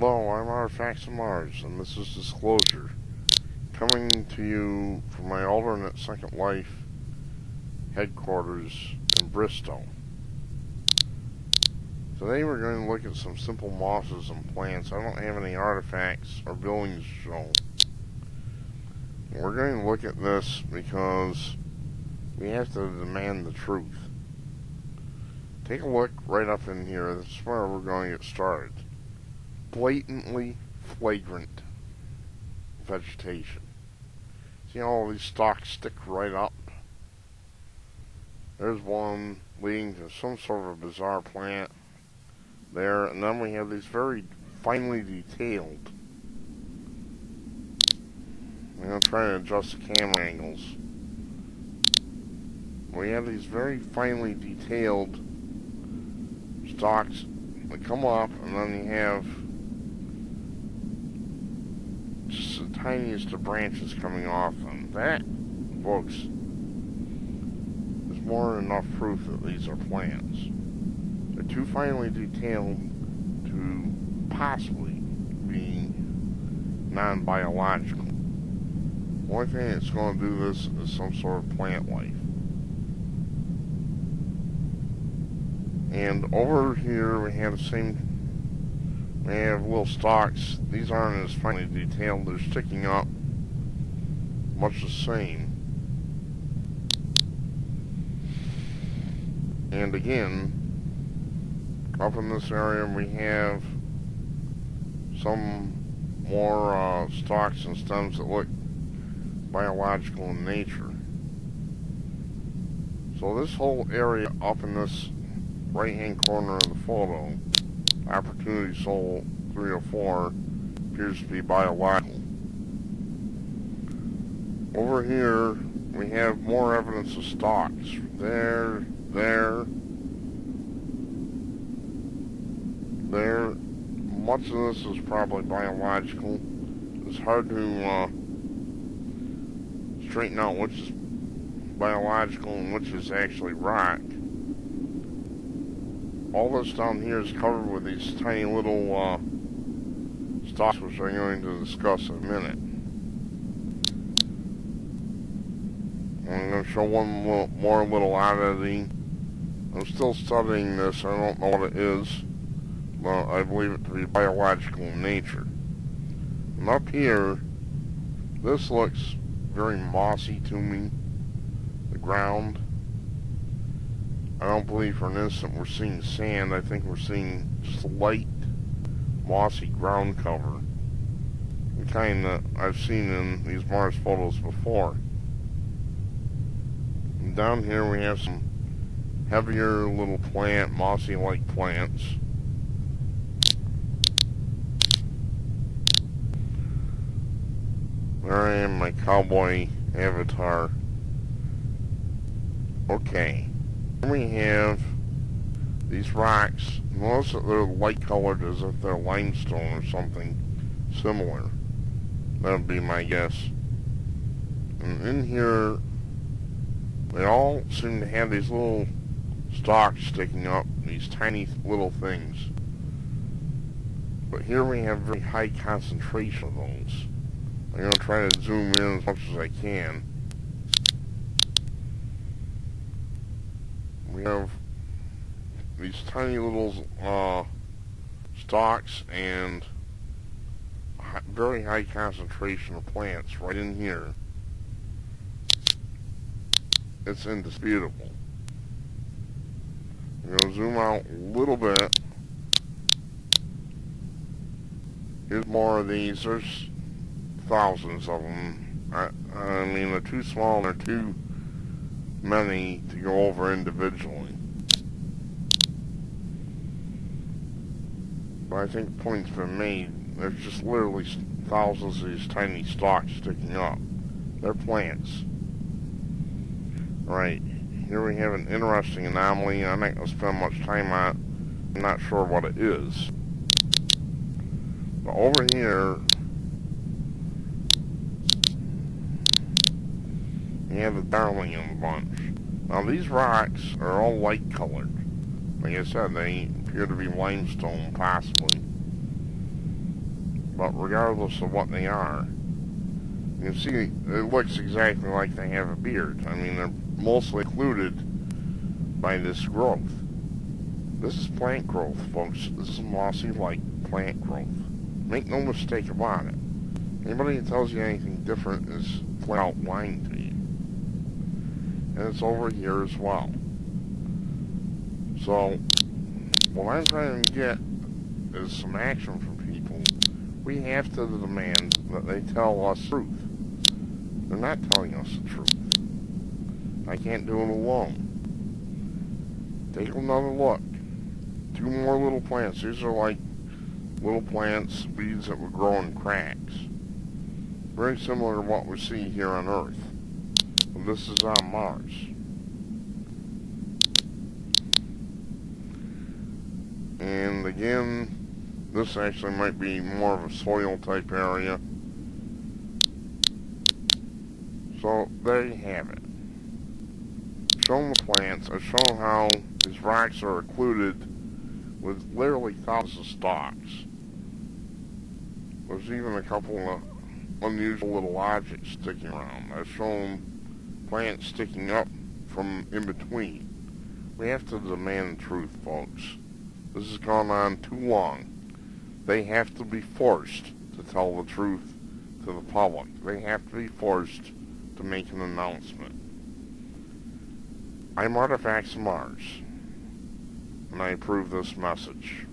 Hello, I'm Artifacts of Mars, and this is Disclosure, coming to you from my alternate Second Life headquarters in Bristol. Today we're going to look at some simple mosses and plants. I don't have any artifacts or buildings to show. We're going to look at this because we have to demand the truth. Take a look right up in here. This is where we're going to get started. Blatantly flagrant vegetation. See how all these stalks stick right up? There's one leading to some sort of a bizarre plant there, and then we have these very finely detailed. I'm going to try to adjust the camera angles. We have these very finely detailed stalks that come up, and then you have just the tiniest of branches coming off them. That, folks, is more than enough proof that these are plants. They're too finely detailed to possibly be non-biological. The only thing that's going to do this is some sort of plant life. And over here we have the same. We have little stalks. These aren't as finely detailed. They're sticking up much the same. And again, up in this area we have some more stalks and stems that look biological in nature. So this whole area up in this right hand corner of the photo, Opportunity Soul 304, appears to be biological. Over here we have more evidence of stalks. There. Much of this is probably biological. It's hard to straighten out which is biological and which is actually rock. All this down here is covered with these tiny little stalks, which I'm going to discuss in a minute. I'm going to show one more little oddity. I'm still studying this. I don't know what it is, but I believe it to be biological in nature. And up here, this looks very mossy to me. The ground. I don't believe for an instant we're seeing sand. I think we're seeing just light, mossy ground cover. The kind that I've seen in these Mars photos before. And down here we have some heavier little plant, mossy-like plants. There I am, my cowboy avatar. Okay. We have these rocks. Most of they're light colored as if they're limestone or something similar. That would be my guess. And in here, they all seem to have these little stalks sticking up, these tiny little things. But here we have very high concentration of those. I'm going to try to zoom in as much as I can. We have these tiny little stalks and very high concentration of plants right in here. It's indisputable. I'm going to zoom out a little bit. Here's more of these. There's thousands of them. I mean, they're too small, they're too many to go over individually. But I think the point's been made. There's just literally thousands of these tiny stalks sticking up. They're plants. Right. Here we have an interesting anomaly. I'm not going to spend much time on it. I'm not sure what it is. But over here, you have the darling in the bunch. Now these rocks are all light colored. Like I said, they appear to be limestone, possibly. but regardless of what they are, you can see it looks exactly like they have a beard. I mean, they're mostly occluded by this growth. This is plant growth, folks. This is mossy-like plant growth. Make no mistake about it. Anybody that tells you anything different is flat out lying to you. And it's over here as well. So, what I'm trying to get is some action from people. We have to demand that they tell us the truth. They're not telling us the truth. I can't do it alone. Take another look. 2 more little plants. These are like little plants, weeds that would grow in cracks. Very similar to what we see here on Earth. But this is on Mars. And again, this actually might be more of a soil type area. So there you have it. Shown the plants. I've shown how these rocks are occluded with literally thousands of stalks. There's even a couple of unusual little objects sticking around. I've shown plants sticking up from in between. We have to demand the truth, folks. This has gone on too long. They have to be forced to tell the truth to the public. They have to be forced to make an announcement. I'm Artifacts of Mars, and I approve this message.